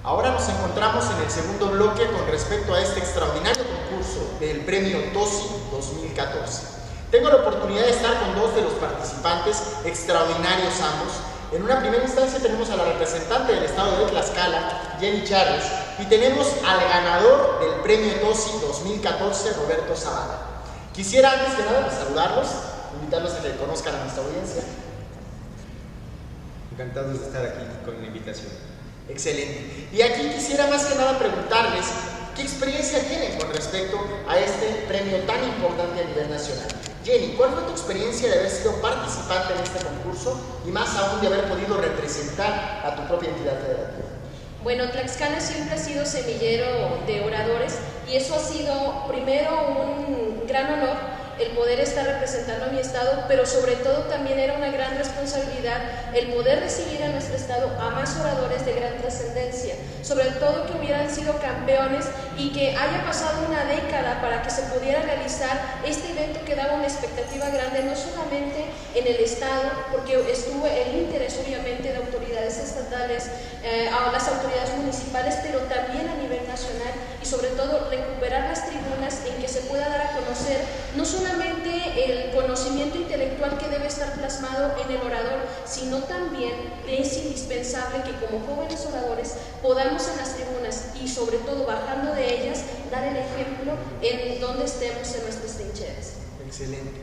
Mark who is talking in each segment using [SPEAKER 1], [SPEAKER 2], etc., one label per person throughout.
[SPEAKER 1] Ahora nos encontramos en el segundo bloque con respecto a este extraordinario concurso del Premio TOSI 2014. Tengo la oportunidad de estar con dos de los participantes, extraordinarios ambos. En una primera instancia tenemos a la representante del estado de Tlaxcala, Jenny Chávez, y tenemos al ganador del Premio TOSI 2014, Roberto Zavala. Quisiera antes que nada saludarlos, invitarlos a que conozcan a nuestra audiencia.
[SPEAKER 2] Encantados de estar aquí con la invitación.
[SPEAKER 1] Excelente. Y aquí quisiera más que nada preguntarles qué experiencia tienen con respecto a este premio tan importante a nivel nacional. Jenny, ¿cuál fue tu experiencia de haber sido participante en este concurso y más aún de haber podido representar a tu propia entidad federativa?
[SPEAKER 3] Bueno, Tlaxcala siempre ha sido semillero de oradores y eso ha sido primero un gran honor el poder estar representando a mi estado, pero sobre todo también era una gran responsabilidad el poder recibir a nuestro estado a más oradores de gran trascendencia, sobre todo que hubieran sido campeones y que haya pasado una década para que se pudiera realizar este evento que daba una expectativa grande, no solamente en el estado, porque estuvo el interés obviamente de autoridades estatales, a las autoridades municipales, pero también a nivel nacional y sobre todo recuperar las tribunas en que se pueda dar a conocer no solamente el conocimiento intelectual que debe estar plasmado en el orador, sino también es indispensable que como jóvenes oradores podamos en las tribunas y sobre todo bajando de ellas dar el ejemplo en donde estemos en nuestras trincheras.
[SPEAKER 1] Excelente.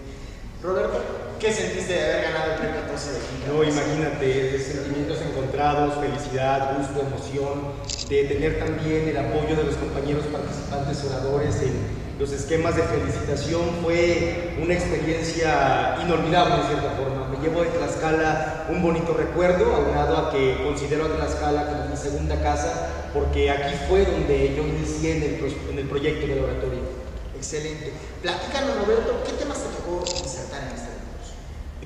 [SPEAKER 1] Roberto, ¿qué sentiste de haber ganado el premio TOSI de Quinta?
[SPEAKER 2] No, imagínate, sentimientos encontrados, felicidad, gusto, emoción, de tener también el apoyo de los compañeros participantes oradores en los esquemas de felicitación. Fue una experiencia inolvidable en cierta forma. Me llevo de Tlaxcala un bonito recuerdo, aunado a que considero a Tlaxcala como mi segunda casa, porque aquí fue donde yo inicié en el proyecto del oratorio.
[SPEAKER 1] Excelente. Platícanos, Roberto, ¿qué temas te tocó insertar en este concurso?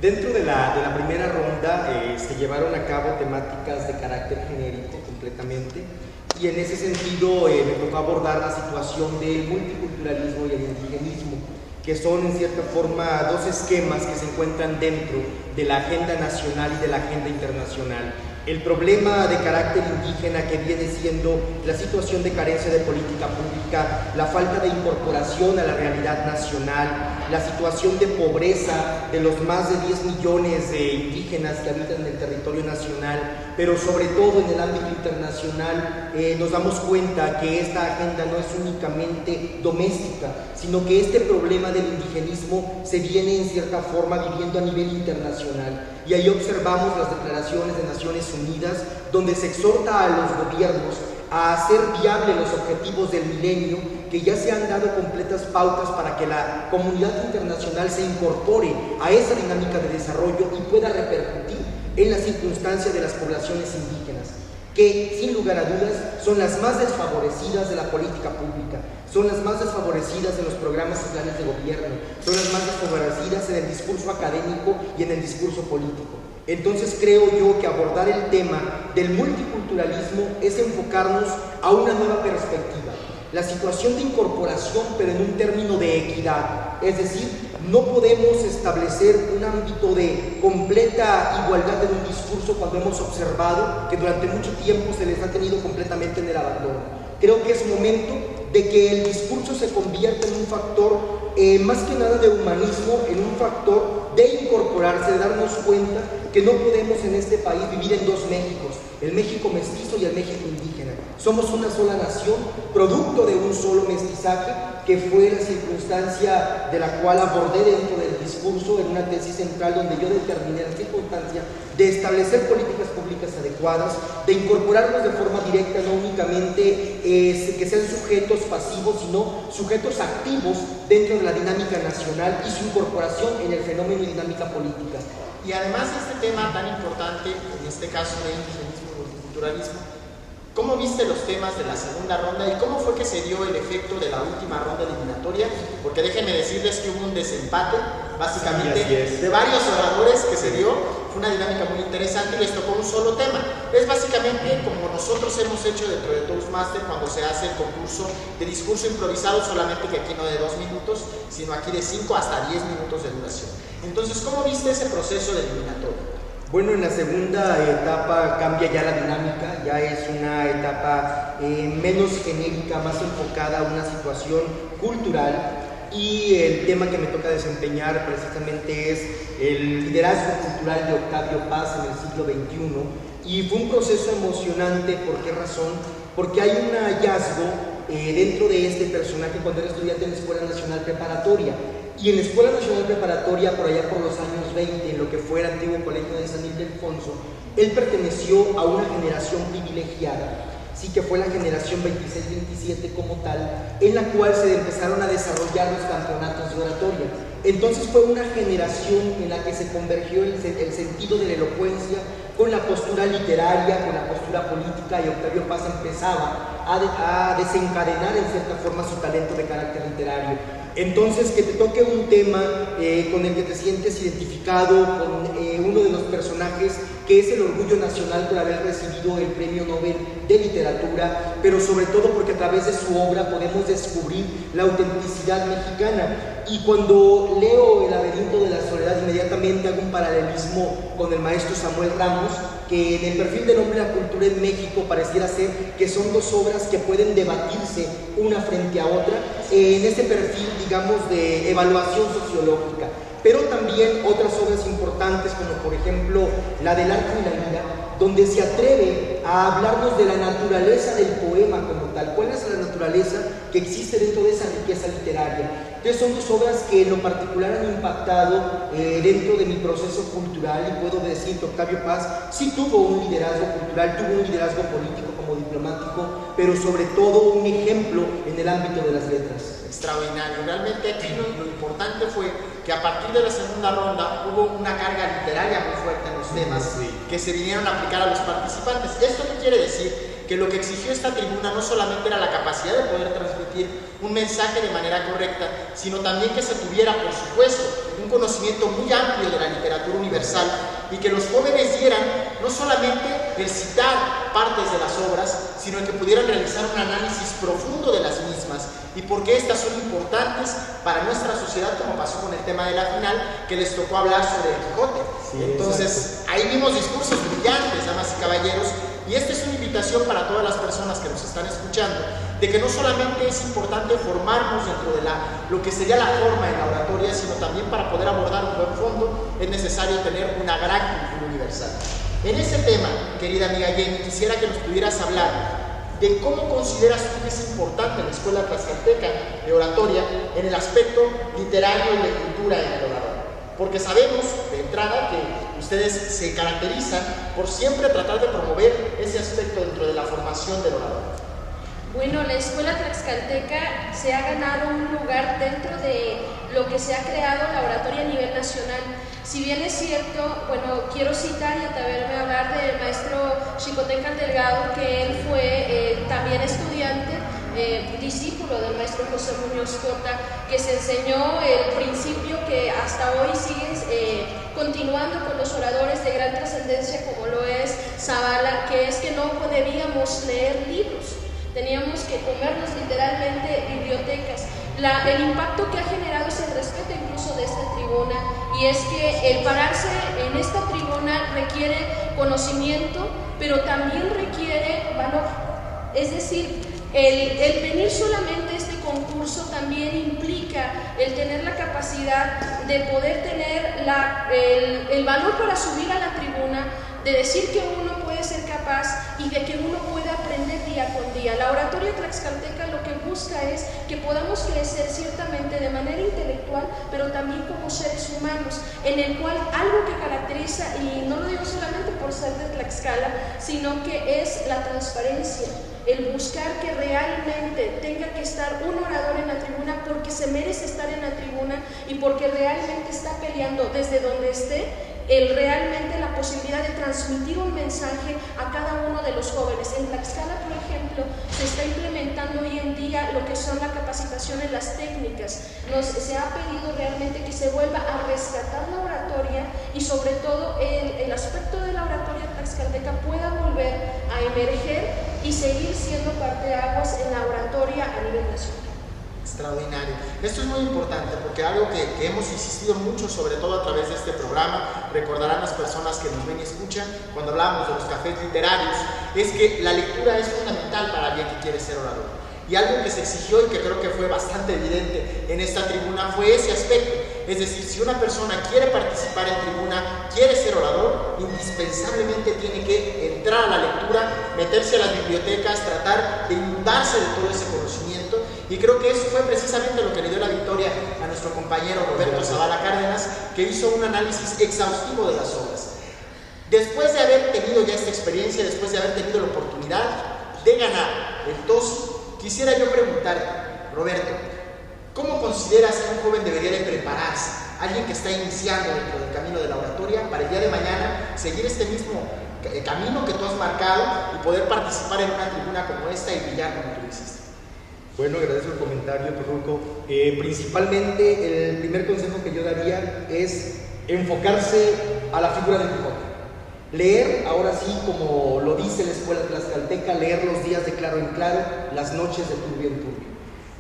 [SPEAKER 2] Dentro de la primera ronda se llevaron a cabo temáticas de carácter genérico completamente, y en ese sentido me tocó abordar la situación del multiculturalismo y el indigenismo, que son en cierta forma dos esquemas que se encuentran dentro de la agenda nacional y de la agenda internacional. El problema de carácter indígena, que viene siendo la situación de carencia de política pública, la falta de incorporación a la realidad nacional, la situación de pobreza de los más de 10 millones de indígenas que habitan en el territorio nacional, pero sobre todo en el ámbito internacional, nos damos cuenta que esta agenda no es únicamente doméstica, sino que este problema del indigenismo se viene en cierta forma viviendo a nivel internacional. Y ahí observamos las declaraciones de Naciones Unidas, donde se exhorta a los gobiernos a hacer viables los objetivos del milenio, que ya se han dado completas pautas para que la comunidad internacional se incorpore a esa dinámica de desarrollo y pueda repercutir en la circunstancia de las poblaciones indígenas, que sin lugar a dudas son las más desfavorecidas de la política pública, son las más desfavorecidas en los programas y planes de gobierno, son las más desfavorecidas en el discurso académico y en el discurso político. Entonces creo yo que abordar el tema del multiculturalismo es enfocarnos a una nueva perspectiva, la situación de incorporación, pero en un término de equidad, es decir, no podemos establecer un ámbito de completa igualdad en un discurso cuando hemos observado que durante mucho tiempo se les ha tenido completamente en el abandono. Creo que es momento de que el discurso se convierta en un factor más que nada de humanismo, en un factor de incorporarse, de darnos cuenta que no podemos en este país vivir en dos Méxicos, el México mestizo y el México indígena. Somos una sola nación, producto de un solo mestizaje, que fue la circunstancia de la cual abordé dentro del discurso en una tesis central, donde yo determiné la circunstancia de establecer políticas públicas adecuadas, de incorporarnos de forma directa, no únicamente que sean sujetos pasivos, sino sujetos activos dentro de la dinámica nacional y su incorporación en el fenómeno y dinámica política.
[SPEAKER 1] Y además de este tema tan importante, en este caso de indigenismo y multiculturalismo, ¿cómo viste los temas de la segunda ronda y cómo fue que se dio el efecto de la última ronda eliminatoria? Porque déjenme decirles que hubo un desempate, básicamente, de varios oradores que se dio. Fue una dinámica muy interesante y les tocó un solo tema. Es básicamente como nosotros hemos hecho dentro de Toastmaster cuando se hace el concurso de discurso improvisado, solamente que aquí no de 2 minutos, sino aquí de 5 hasta 10 minutos de duración. Entonces, ¿cómo viste ese proceso de eliminatoria?
[SPEAKER 2] Bueno, en la segunda etapa cambia ya la dinámica, ya es una etapa menos genérica, más enfocada a una situación cultural, y el tema que me toca desempeñar precisamente es el liderazgo cultural de Octavio Paz en el siglo XXI, y fue un proceso emocionante. ¿Por qué razón? Porque hay un hallazgo dentro de este personaje cuando era estudiante en la Escuela Nacional Preparatoria. Y en la Escuela Nacional Preparatoria, por allá por los años 20, en lo que fue el antiguo Colegio de San Ildefonso, él perteneció a una generación privilegiada, sí, que fue la generación 26-27 como tal, en la cual se empezaron a desarrollar los campeonatos de oratoria. Entonces fue una generación en la que se convergió el sentido de la elocuencia con la postura literaria, con la postura política, y Octavio Paz empezaba a desencadenar en cierta forma su talento de carácter literario. Entonces, que te toque un tema con el que te sientes identificado, con uno de los personajes que es el orgullo nacional por haber recibido el Premio Nobel de Literatura, pero sobre todo porque a través de su obra podemos descubrir la autenticidad mexicana. Y cuando leo El laberinto de la soledad, inmediatamente hago un paralelismo con el maestro Samuel Ramos, que en el perfil del hombre y la cultura en México pareciera ser que son dos obras que pueden debatirse una frente a otra, en ese perfil, digamos, de evaluación sociológica. Pero también otras obras importantes, como por ejemplo la del Arco y la Lira, donde se atreve a hablarnos de la naturaleza del poema como tal. ¿Cuál es la naturaleza que existe dentro de esa riqueza literaria? Entonces son dos obras que en lo particular han impactado dentro de mi proceso cultural, y puedo decir que Octavio Paz sí tuvo un liderazgo cultural, tuvo un liderazgo político como diplomático, pero sobre todo un ejemplo en el ámbito de las letras.
[SPEAKER 1] Extraordinario. Realmente aquí lo importante fue que a partir de la segunda ronda hubo una carga literaria muy fuerte en los temas que se vinieron a aplicar a los participantes. ¿Esto qué quiere decir? Que lo que exigió esta tribuna no solamente era la capacidad de poder transmitir un mensaje de manera correcta, sino también que se tuviera, por supuesto, un conocimiento muy amplio de la literatura universal, y que los jóvenes dieran no solamente el citar partes de las obras, sino el que pudieran realizar un análisis profundo de las mismas y por qué estas son importantes para nuestra sociedad, como pasó con el tema de la final, que les tocó hablar sobre el Quijote. Sí, entonces, ahí vimos discursos brillantes, damas y caballeros, y esta es una invitación para todas las personas que nos están escuchando, de que no solamente es importante formarnos dentro de lo que sería la forma en la oratoria, sino también para poder abordar un buen fondo es necesario tener una gran cultura universal. En ese tema, querida amiga Jenny, quisiera que nos pudieras hablar de cómo consideras tú que es importante la Escuela Tlaxcalteca de Oratoria en el aspecto literario y de cultura en el orador. Porque sabemos de entrada que ustedes se caracterizan por siempre tratar de promover ese aspecto dentro de la formación del orador.
[SPEAKER 3] Bueno, la Escuela Tlaxcalteca se ha ganado un lugar dentro de lo que se ha creado la oratoria a nivel nacional. Si bien es cierto, bueno, quiero citar y atreverme a hablar del maestro Xicoténcatl Delgado, que él fue también estudiante, discípulo del maestro José Muñoz Cota, que se enseñó el principio que hasta hoy sigue continuando con los oradores de gran trascendencia, como lo es Zavala, que es que no debíamos leer libros. Teníamos que comernos literalmente bibliotecas. El impacto que ha generado es el respeto incluso de esta tribuna, y es que el pararse en esta tribuna requiere conocimiento, pero también requiere valor. Es decir, el venir solamente a este concurso también implica el tener la capacidad de poder tener el valor para subir a la tribuna, de decir que uno puede ser capaz y de que uno puede aprender día con día. La oratoria tlaxcalteca lo que busca es que podamos crecer ciertamente de manera intelectual, pero también como seres humanos, en el cual algo que caracteriza, y no lo digo solamente por ser de Tlaxcala, sino que es la transparencia, el buscar que realmente tenga que estar un orador en la tribuna porque se merece estar en la tribuna y porque realmente está peleando desde donde esté, realmente la posibilidad de transmitir un mensaje a cada uno de los jóvenes. En Tlaxcala, por ejemplo, se está implementando hoy en día lo que son la capacitación en las técnicas. Se ha pedido realmente que se vuelva a rescatar la oratoria y sobre todo el aspecto de la oratoria tlaxcalteca pueda volver a emerger y seguir siendo parteaguas en la oratoria a nivel nacional.
[SPEAKER 1] Extraordinario. Esto es muy importante porque algo que hemos insistido mucho, sobre todo a través de este programa, recordarán las personas que nos ven y escuchan cuando hablábamos de los cafés literarios, es que la lectura es fundamental para alguien que quiere ser orador. Y algo que se exigió y que creo que fue bastante evidente en esta tribuna fue ese aspecto. Es decir, si una persona quiere participar en tribuna, quiere ser orador, indispensablemente tiene que entrar a la lectura, meterse a las bibliotecas, tratar de inundarse de todo ese conocimiento. Y creo que eso fue precisamente lo que le dio la victoria a nuestro compañero Roberto Zavala Cárdenas, que hizo un análisis exhaustivo de las obras. Después de haber tenido ya esta experiencia, después de haber tenido la oportunidad de ganar el TOSI, quisiera yo preguntarte, Roberto, ¿cómo consideras que un joven debería de prepararse? Alguien que está iniciando dentro del camino de la oratoria para el día de mañana seguir este mismo camino que tú has marcado y poder participar en una tribuna como esta y brillar como tú hiciste.
[SPEAKER 2] Bueno, agradezco el comentario, Torruco. Principalmente, el primer consejo que yo daría es enfocarse a la figura del Quijote. Leer, ahora sí, como lo dice la escuela tlaxcalteca, leer los días de claro en claro, las noches de turbio en turbio.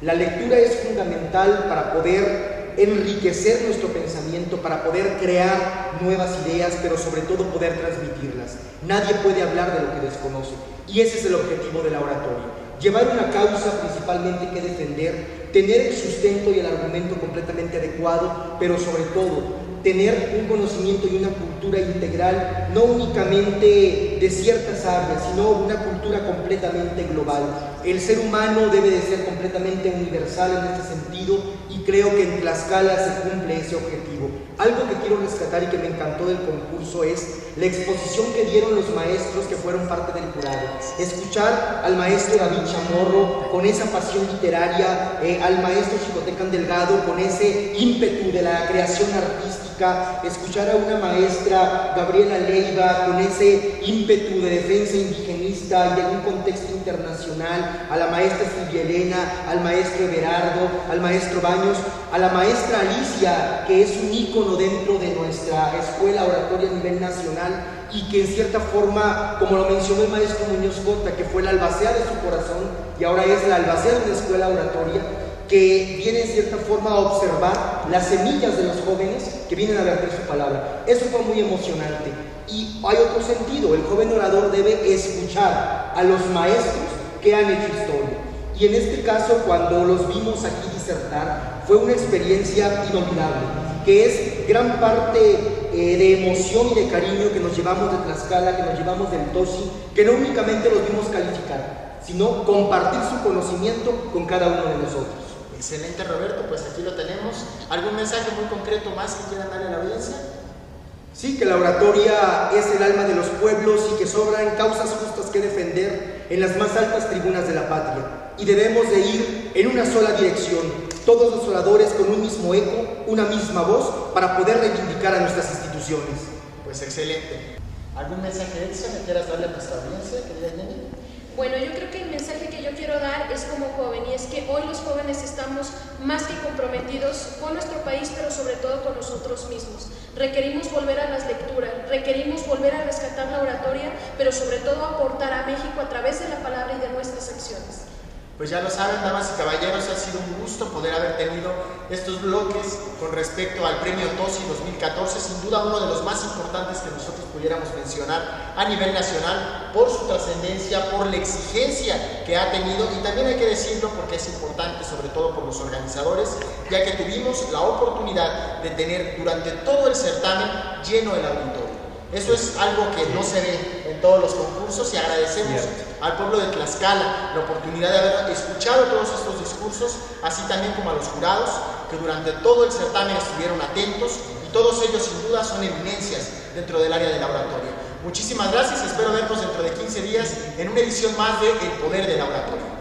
[SPEAKER 2] La lectura es fundamental para poder enriquecer nuestro pensamiento, para poder crear nuevas ideas, pero sobre todo poder transmitirlas. Nadie puede hablar de lo que desconoce, y ese es el objetivo de la oratoria. Llevar una causa principalmente que defender, tener el sustento y el argumento completamente adecuado, pero sobre todo tener un conocimiento y una cultura integral, no únicamente de ciertas áreas, sino una cultura completamente global. El ser humano debe de ser completamente universal en este sentido y creo que en Tlaxcala se cumple ese objetivo. Algo que quiero rescatar y que me encantó del concurso es la exposición que dieron los maestros que fueron parte del jurado. Escuchar al maestro David Chamorro con esa pasión literaria, al maestro Xicotecán Delgado con ese ímpetu de la creación artística, escuchar a una maestra Gabriela Leiva con ese ímpetu de defensa indigenista y de un contexto internacional, a la maestra Silvia Elena, al maestro Everardo, al maestro Baños, a la maestra Alicia, que es un ícono dentro de nuestra escuela oratoria a nivel nacional y que en cierta forma, como lo mencionó el maestro Muñoz Cota, que fue la albacea de su corazón y ahora es la albacea de una escuela oratoria, que viene en cierta forma a observar las semillas de los jóvenes que vienen a verter su palabra. Eso fue muy emocionante. Y hay otro sentido, el joven orador debe escuchar a los maestros que han hecho historia. Y en este caso, cuando los vimos aquí disertar, fue una experiencia inolvidable, que es gran parte de emoción y de cariño que nos llevamos de Tlaxcala, que nos llevamos del TOSI, que no únicamente los vimos calificar, sino compartir su conocimiento con cada uno de nosotros.
[SPEAKER 1] Excelente, Roberto, pues aquí lo tenemos. ¿Algún mensaje muy concreto más que quieran darle a la audiencia?
[SPEAKER 2] Sí, que la oratoria es el alma de los pueblos y que sobran causas justas que defender en las más altas tribunas de la patria. Y debemos de ir en una sola dirección, todos los oradores con un mismo eco, una misma voz, para poder reivindicar a nuestras instituciones.
[SPEAKER 1] Pues excelente. ¿Algún mensaje extra que quieras darle a nuestra audiencia, querida Jenny?
[SPEAKER 3] Bueno, yo creo que el mensaje que yo quiero dar es como joven, y es que hoy los jóvenes estamos más que comprometidos con nuestro país, pero sobre todo con nosotros mismos. Requerimos volver a las lecturas, requerimos volver a rescatar la oratoria, pero sobre todo aportar a México a través de la palabra y de nuestras acciones.
[SPEAKER 1] Pues ya lo saben, damas y caballeros, ha sido un gusto poder haber tenido estos bloques con respecto al premio TOSI 2014, sin duda uno de los más importantes que nosotros pudiéramos mencionar a nivel nacional por su trascendencia, por la exigencia que ha tenido, y también hay que decirlo porque es importante, sobre todo por los organizadores, ya que tuvimos la oportunidad de tener durante todo el certamen lleno el auditorio. Eso es algo que no se ve en todos los concursos, y agradecemos al pueblo de Tlaxcala la oportunidad de haber escuchado todos estos discursos, así también como a los jurados que durante todo el certamen estuvieron atentos, y todos ellos sin duda son eminencias dentro del área de la oratoria. Muchísimas gracias, espero vernos dentro de 15 días en una edición más de El Poder de la Oratoria.